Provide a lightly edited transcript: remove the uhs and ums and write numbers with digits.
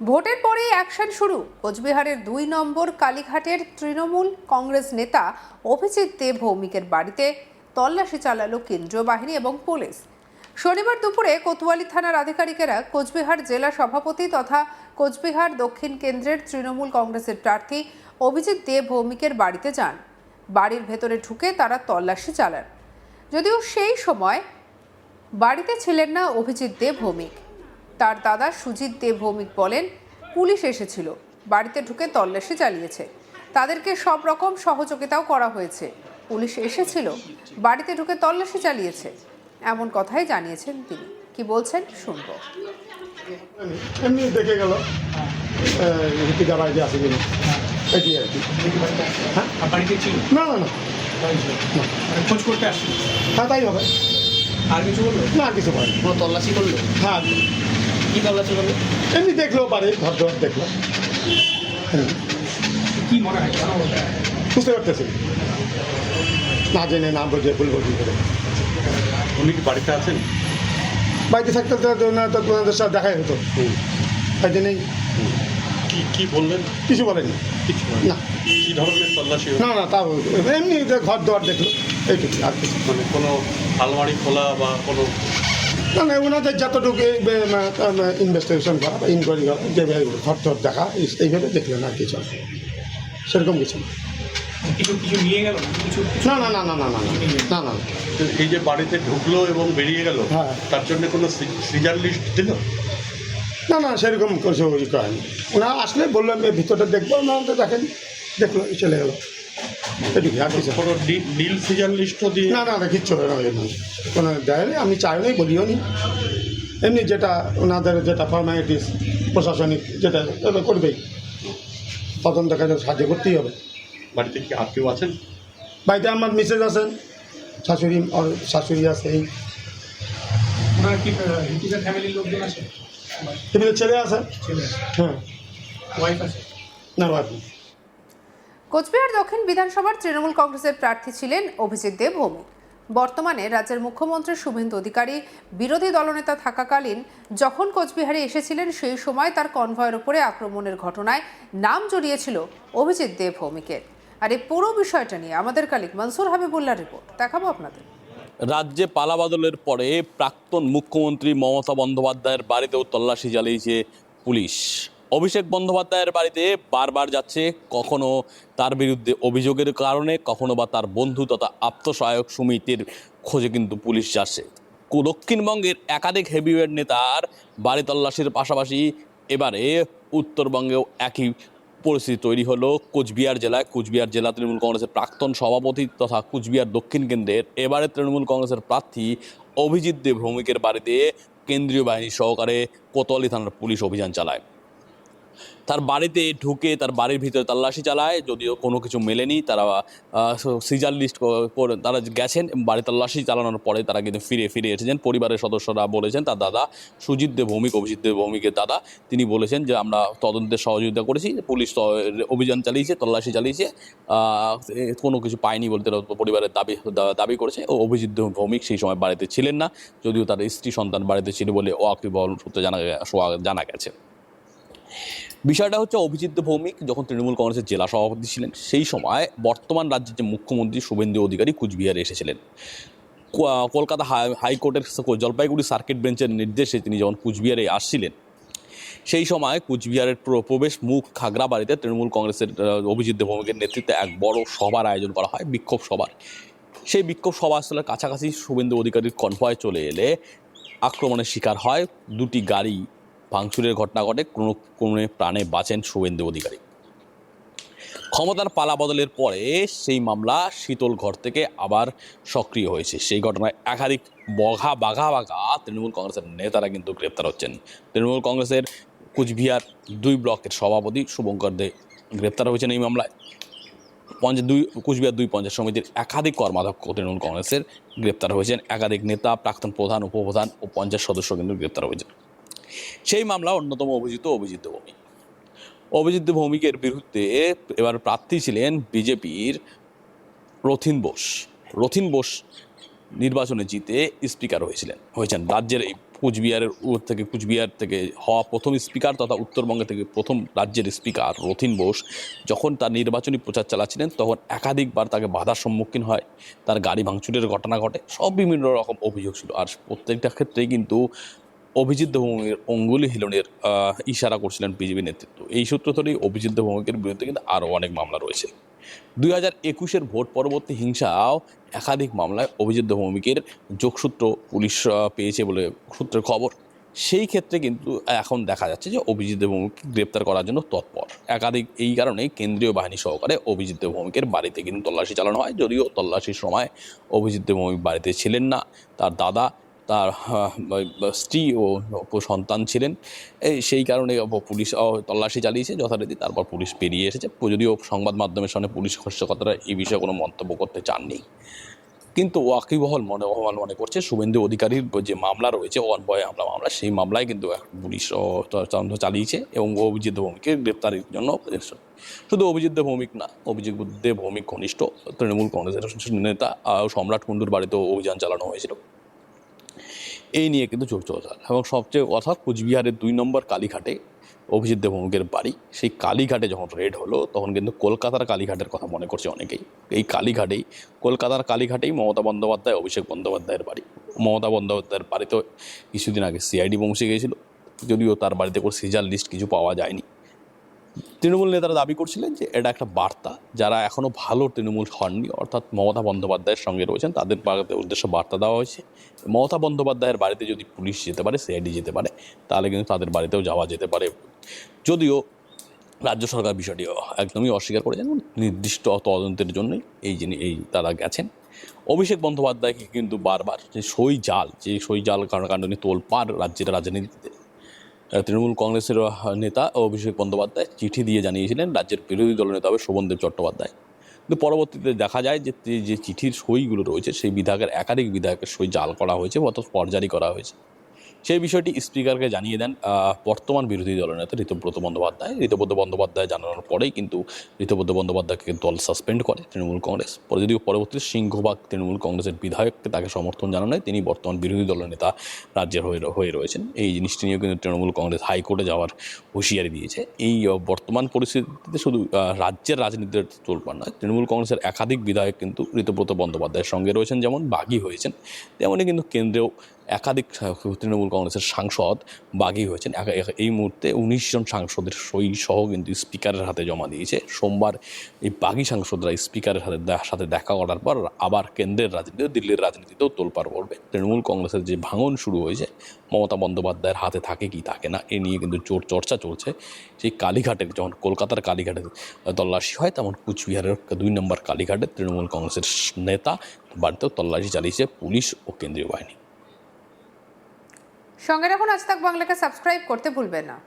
ভোটের পরেই অ্যাকশন শুরু। কোচবিহারের 2 নম্বর কালীঘাটের তৃণমূল কংগ্রেস নেতা অভিজিৎ দেব ভৌমিকের বাড়িতে তল্লাশি চালালো কেন্দ্রীয় বাহিনী এবং পুলিশ। শনিবার দুপুরে কোতোয়ালি থানার আধিকারিকেরা কোচবিহার জেলা সভাপতি তথা কোচবিহার দক্ষিণ কেন্দ্রের তৃণমূল কংগ্রেসের প্রার্থী অভিজিৎ দেব ভৌমিকের বাড়িতে যান। বাড়ির ভেতরে ঢুকে তারা তল্লাশি চালান। যদিও সেই সময় বাড়িতে ছিলেন না অভিজিৎ দেব ভৌমিক। তার দাদা সুজিত দেব ভৌমিক বলেন, পুলিশ এসেছিল, বাড়িতে ঢুকে তল্লাশি চালিয়েছে, তাদেরকে সব রকম সহযোগিতাও করা হয়েছে। পুলিশ এসেছিল, বাড়িতে ঢুকে তল্লাশি চালিয়েছে, এমন কথাই জানিয়েছেন তিনি। কি বলছেন শুনবো। এমনি দেখে গেল ঋতিকা বাড়িতে আসে কিনা এটি আর কি। হ্যাঁ বাড়িতে ছিল না না না খোঁজ করতে আসছি। হ্যাঁ তাই হবে। আর কিছু বললো না আর কিছু পারেনি। কোনো তল্লাশি করলো? হ্যাঁ কি তল্লাশি করলো? এমনি দেখলো বাড়ি ঘর ধর দেখলো। কি মনে হয় কেন ওটা? বুঝতে পারতেছি না জেনে না বুঝে ভুল বুঝি করে। উনি কি বাড়িতে আছেন? বাড়িতে থাকতে তো তোমাদের সাথে দেখাই হতো, বাড়িতে নেই। কি বললেন? কিছু বলেনি। কিছু না। কি ধরনের তল্লাশি? না না তাও এমনি ঘর দোয়ার দেখলো এইটুকু, আর কিছু মানে কোনো আলমারি খোলা বা কোনো? না না, ওনাদের যতটুকু ইনভেস্টিগেশন করা বা ইনকোয়ারি করা, যেভাবে ঘর টর দেখা এইভাবে দেখলেন আর কিছু সেরকম কিছু না। কিছু কিছু নিয়ে গেল কিছু? না না না না না না না না না। এই যে বাড়িতে ঢুকলো এবং বেরিয়ে গেল, হ্যাঁ। তার জন্য কোনো সিজার লিস্ট দিল? না না সেরকম কিছু করেনি। ওনারা আসলে বললাম ভিতরটা দেখবো, ওনারা তো দেখেন, দেখলো চলে গেলো এটুকু, আর কিছু কোনো ডিল সিজার লিস্টও দিয়ে? না না না কিচ্ছু হবে না, কোনো দেয়নি। আমি চাইও নি, বলিও নি। এমনি যেটা ওনাদের যেটা ফর্মালিটিস প্রশাসনিক যেটা করবেই, তদন্ত কাজে সাহায্য করতেই হবে। বাড়িতে কি আর কেউ আছেন? বাড়িতে আমার মিসেস আছেন, শাশুড়ি আর শাশুড়ি আছে, এই ওনার কি ঋতিকার ফ্যামিলির লোকজন আছে? এমনি ছেলে আছে। ছেলে হ্যাঁ ওয়াইফ আছে? না বাড়ি। কোচবিহার দক্ষিণ বিধানসভার তৃণমূল কংগ্রেসের প্রার্থী ছিলেন অভিজিৎ দেব ভৌমিক। বর্তমানে রাজ্যের মুখ্যমন্ত্রী শুভেন্দু অধিকারী বিরোধী দলনেতা থাকাকালীন যখন কোচবিহারে এসেছিলেন, সেই সময় তার কনভয়ের উপরে আক্রমণের ঘটনায় নাম জড়িয়েছিল অভিজিৎ দেব ভৌমিকের। আর এই পুরো বিষয়টা নিয়ে আমাদের কালিক মনসুর হাবিবুল্লাহর রিপোর্ট দেখাবো আপনাদের। রাজ্যে পালাবদলের পরে প্রাক্তন মুখ্যমন্ত্রী মমতা বন্দ্যোপাধ্যায়ের বাড়িতেও তল্লাশি চালিয়েছে পুলিশ। অভিষেক বন্দ্যোপাধ্যায়ের বাড়িতে বারবার যাচ্ছে, কখনো তার বিরুদ্ধে অভিযোগের কারণে, কখনো বা তার বন্ধু তথা আত্মসহায়ক সমিতির খোঁজে কিন্তু পুলিশ যাচ্ছে। দক্ষিণবঙ্গের একাধিক হেভিওয়েট নেতার বাড়ি তল্লাশির পাশাপাশি এবারে উত্তরবঙ্গেও একই পরিস্থিতি তৈরি হলো কোচবিহার জেলায়। কোচবিহার জেলা তৃণমূল কংগ্রেসের প্রাক্তন সভাপতি তথা কোচবিহার দক্ষিণ কেন্দ্রের এবারে তৃণমূল কংগ্রেসের প্রার্থী অভিজিৎ দেব ভৌমিকের বাড়িতে কেন্দ্রীয় বাহিনী সহকারে কোতোয়ালি থানার পুলিশ অভিযান চালায়। তার বাড়িতে ঢুকে তার বাড়ির ভিতরে তল্লাশি চালায়, যদিও কোনো কিছু মেলেনি। তারা সিজার লিস্ট করে তারা গেছেন, বাড়ি তল্লাশি চালানোর পরে তারা কিন্তু ফিরে এসেছেন। পরিবারের সদস্যরা বলেছেন, তার দাদা সুজিত দেব ভৌমিক, অভিজিৎ দেব ভৌমিকের দাদা, তিনি বলেছেন যে আমরা তদন্তের সহযোগিতা করেছি, পুলিশ অভিযান চালিয়েছে, তল্লাশি চালিয়েছে, কোনো কিছু পায়নি বলতে পরিবারের দাবি করেছে। ও অভিজিৎ দেব ভৌমিক সেই সময় বাড়িতে ছিলেন না, যদিও তার স্ত্রী সন্তান বাড়িতে ছিল বলে ওয়াকিবহল সূত্রে জানা গেছে। বিষয়টা হচ্ছে, অভিজিৎ দেব ভৌমিক যখন তৃণমূল কংগ্রেসের জেলা সভাপতি ছিলেন, সেই সময় বর্তমান রাজ্যের যে মুখ্যমন্ত্রী শুভেন্দু অধিকারী কুচবিহারে এসেছিলেন। কলকাতা হাইকোর্টের জলপাইগুড়ি সার্কিট বেঞ্চের নির্দেশে তিনি যখন কুচবিহারে আসছিলেন, সেই সময় কুচবিহারের প্রবেশ মুখ খাগড়াবাড়িতে তৃণমূল কংগ্রেসের অভিজিৎ দেব ভৌমিকের নেতৃত্বে এক বড় সভার আয়োজন করা হয়, বিক্ষোভ সভার। সেই বিক্ষোভ সভাস্থলের কাছাকাছি শুভেন্দু অধিকারীর কনভয় চলে এলে আক্রমণের শিকার হয়, দুটি গাড়ি ভাঙচুরের ঘটনা ঘটে, কোনো প্রাণে বাঁচেন শুভেন্দু অধিকারী। ক্ষমতার পালা বদলের পরে সেই মামলা শীতল ঘর থেকে আবার সক্রিয় হয়েছে। সেই ঘটনায় একাধিক বাঘা তৃণমূল কংগ্রেসের নেতারা কিন্তু গ্রেপ্তার হচ্ছেন। তৃণমূল কংগ্রেসের কুচবিহার 2 ব্লকের সভাপতি শুভঙ্কর দে গ্রেপ্তার হয়েছেন এই মামলায়। কুচবিহার 2 পঞ্চায়েত সমিতির একাধিক কর্মাধ্যক্ষ তৃণমূল কংগ্রেসের গ্রেপ্তার হয়েছেন। একাধিক নেতা, প্রাক্তন প্রধান, উপপ্রধান ও পঞ্চায়েত সদস্য কিন্তু গ্রেপ্তার হয়েছেন। সেই মামলা অন্যতম অভিযুক্ত অভিজিৎ দেব ভৌমিক। অভিজিৎ দেব ভৌমিকের বিরুদ্ধে এবার প্রার্থী ছিলেন বিজেপির রথিন বোস নির্বাচনে জিতে স্পিকার হয়েছেন রাজ্যের এই কুচবিহার থেকে হওয়া প্রথম স্পিকার তথা উত্তরবঙ্গ থেকে প্রথম রাজ্যের স্পিকার রথীন বোস যখন তার নির্বাচনী প্রচার চালাচ্ছিলেন তখন একাধিকবার তাকে বাধার সম্মুখীন হয়, তার গাড়ি ভাঙচুরের ঘটনা ঘটে, সব বিভিন্ন রকম অভিযোগ ছিল। আর প্রত্যেকটা ক্ষেত্রেই কিন্তু অভিজিৎ দেবভৌমিকের অঙ্গুলি হিলনের ইশারা করছিলেন বিজেপি নেতৃত্ব। এই সূত্র ধরেই অভিজিৎ দেবভৌমিকের বিরুদ্ধে কিন্তু আরও অনেক মামলা রয়েছে। 2021-এর ভোট পরবর্তী হিংসাও একাধিক মামলায় অভিজিৎ দেবভৌমিকের যোগসূত্র পুলিশ পেয়েছে বলে সূত্রের খবর। সেই ক্ষেত্রে কিন্তু এখন দেখা যাচ্ছে যে অভিজিৎ দেবভৌমিককে গ্রেপ্তার করার জন্য তৎপর একাধিক, এই কারণে কেন্দ্রীয় বাহিনী সহকারে অভিজিৎ দেবভৌমিকের বাড়িতে কিন্তু তল্লাশি চালানো হয়। যদিও তল্লাশির সময় অভিজিৎ দেবভৌমিক বাড়িতে ছিলেন না, তার দাদা, তার স্ত্রী ও সন্তান ছিলেন। সেই কারণে পুলিশ তল্লাশি চালিয়েছে যথারীতি। তারপর পুলিশ বেরিয়ে এসেছে। যদিও সংবাদ মাধ্যমের সামনে পুলিশ কর্মকর্তারা এই বিষয়ে কোনো মন্তব্য করতে চাননি, কিন্তু ওয়াকিবহল মনে করছে শুভেন্দু অধিকারীর যে মামলা রয়েছে অনবয় মামলা, সেই মামলায় কিন্তু পুলিশ তদন্ত চালিয়েছে এবং অভিজিৎ দেবভৌমিককে গ্রেপ্তারের জন্য। শুধু অভিজিৎ দেবভৌমিক না, অভিজিৎ দেবভৌমিক ঘনিষ্ঠ তৃণমূল কংগ্রেসের নেতা সম্রাট কুণ্ডুর বাড়িতেও অভিযান চালানো হয়েছিল। এই নিয়ে কিন্তু চোখ চলছে। এবং সবচেয়ে কথা, কুচবিহারের 2 নম্বর কালীঘাটে অভিজিৎ দেবভৌমিকের বাড়ি। সেই কালীঘাটে যখন রেড হলো তখন কিন্তু কলকাতার কালীঘাটের কথা মনে করছে অনেকেই। এই কালীঘাটেই, কলকাতার কালীঘাটেই মমতা বন্দ্যোপাধ্যায়, অভিষেক বন্দ্যোপাধ্যায়ের বাড়ি। মমতা বন্দ্যোপাধ্যায়ের বাড়িতে কিছুদিন আগে সিআইডি পৌঁছে গিয়েছিল, যদিও তার বাড়িতে কোনো সিজার লিস্ট কিছু পাওয়া যায়নি। তৃণমূল নেতারা দাবি করছিলেন যে এটা একটা বার্তা, যারা এখনও ভালো তৃণমূল হননি অর্থাৎ মমতা বন্দ্যোপাধ্যায়ের সঙ্গে রয়েছেন তাদের উদ্দেশ্যে বার্তা দেওয়া হয়েছে। মমতা বন্দ্যোপাধ্যায়ের বাড়িতে যদি পুলিশ যেতে পারে, সিআইডি যেতে পারে, তাহলে কিন্তু তাদের বাড়িতেও যাওয়া যেতে পারে। যদিও রাজ্য সরকার বিষয়টি একদমই অস্বীকার করেছেন, নির্দিষ্ট তদন্তের জন্যই এই তারা গেছেন। অভিষেক বন্দ্যোপাধ্যায়কে কিন্তু বারবার যে সই জাল কাণ্ড নিয়ে তোলপাড় রাজ্যের রাজনীতিতে। তৃণমূল কংগ্রেসের নেতা অভিষেক বন্দ্যোপাধ্যায় চিঠি দিয়ে জানিয়েছিলেন রাজ্যের বিরোধী দলনেতা হবে শোভনদেব চট্টোপাধ্যায়। কিন্তু পরবর্তীতে দেখা যায় যে চিঠির সইগুলো রয়েছে সেই একাধিক বিধায়কের সই জাল করা হয়েছে, অর্থাৎ ফরজারি করা হয়েছে। সেই বিষয়টি স্পিকারকে জানিয়ে দেন বর্তমান বিরোধী দলনেতা ঋতব্রত বন্দ্যোপাধ্যায়। ঋতব্রত বন্দ্যোপাধ্যায় জানানোর পরেই কিন্তু ঋতব্রত বন্দ্যোপাধ্যায়কে দল সাসপেন্ড করে তৃণমূল কংগ্রেস। যদিও পরবর্তীতে সিংহভাগ তৃণমূল কংগ্রেসের বিধায়ককে তাকে সমর্থন জানানোয় তিনি বর্তমান বিরোধী দলনেতা রাজ্যের হয়ে রয়েছেন। এই জিনিসটি নিয়েও কিন্তু তৃণমূল কংগ্রেস হাইকোর্টে যাওয়ার হুঁশিয়ারি দিয়েছে। এই বর্তমান পরিস্থিতিতে শুধু রাজ্যের রাজনীতির তোলপাড় নয়, তৃণমূল কংগ্রেসের একাধিক বিধায়ক কিন্তু ঋতব্রত বন্দ্যোপাধ্যায়ের সঙ্গে রয়েছেন, যেমন বাগী হয়েছেন, তেমনই কিন্তু কেন্দ্রেও একাধিক তৃণমূল কংগ্রেসের সাংসদ বাগী হয়েছেন। এই মুহূর্তে 19 জন সাংসদের সই সহ কিন্তু স্পিকারের হাতে জমা দিয়েছে। সোমবার এই বাগী সাংসদরা স্পিকারের সাথে দেখা করার পর আবার কেন্দ্রের রাজনীতি, দিল্লির রাজনীতিতেও তোলপাড় পড়বে। তৃণমূল কংগ্রেসের যে ভাঙন শুরু হয়েছে মমতা বন্দ্যোপাধ্যায়ের হাতে থাকে কি থাকে না, এ নিয়ে কিন্তু জোর চর্চা চলছে। সেই কালীঘাটের, যেমন কলকাতার কালীঘাটে তল্লাশি হয়, তেমন কুচবিহারের 2 নম্বর কালীঘাটে তৃণমূল কংগ্রেসের নেতা বাড়িতেও তল্লাশি চালিয়েছে পুলিশ ও কেন্দ্রীয় বাহিনী। সঙ্গে রাখুন আজ তাক বাংলাকে সাবস্ক্রাইব করতে ভুলবেন না।